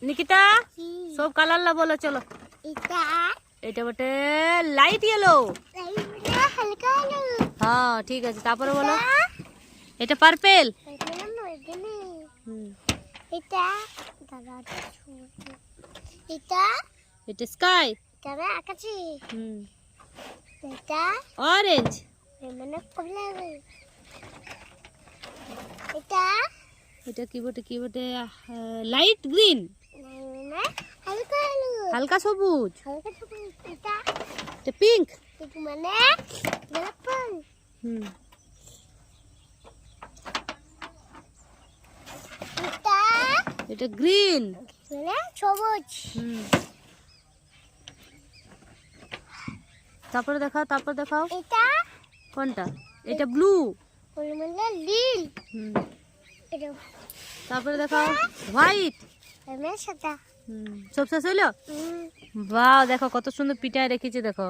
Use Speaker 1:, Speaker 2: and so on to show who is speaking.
Speaker 1: নিকিতা সব কালার লা বলো চলো। এটা বটে লাইট ইয়েলো। হ্যাঁ ঠিক আছে, তারপরে বলো। এটা পার্পেল। এটা স্কাই। অরেঞ্জ। এটা কি বটে কি বটে লাইট গ্রিন। হালকা সবুজ। এটা পিঙ্ক। এটা গ্রিন।
Speaker 2: সবুজ।
Speaker 1: তারপরে দেখাও, তারপর দেখাও।
Speaker 2: এটা
Speaker 1: কোনটা? এটা ব্লু।
Speaker 2: নীল।
Speaker 1: তারপরে দেখাও হোয়াইট।
Speaker 2: সাদা।
Speaker 1: সব শেষ হইলো? বাহ, দেখো কত সুন্দর পিঠায় রেখেছে দেখো।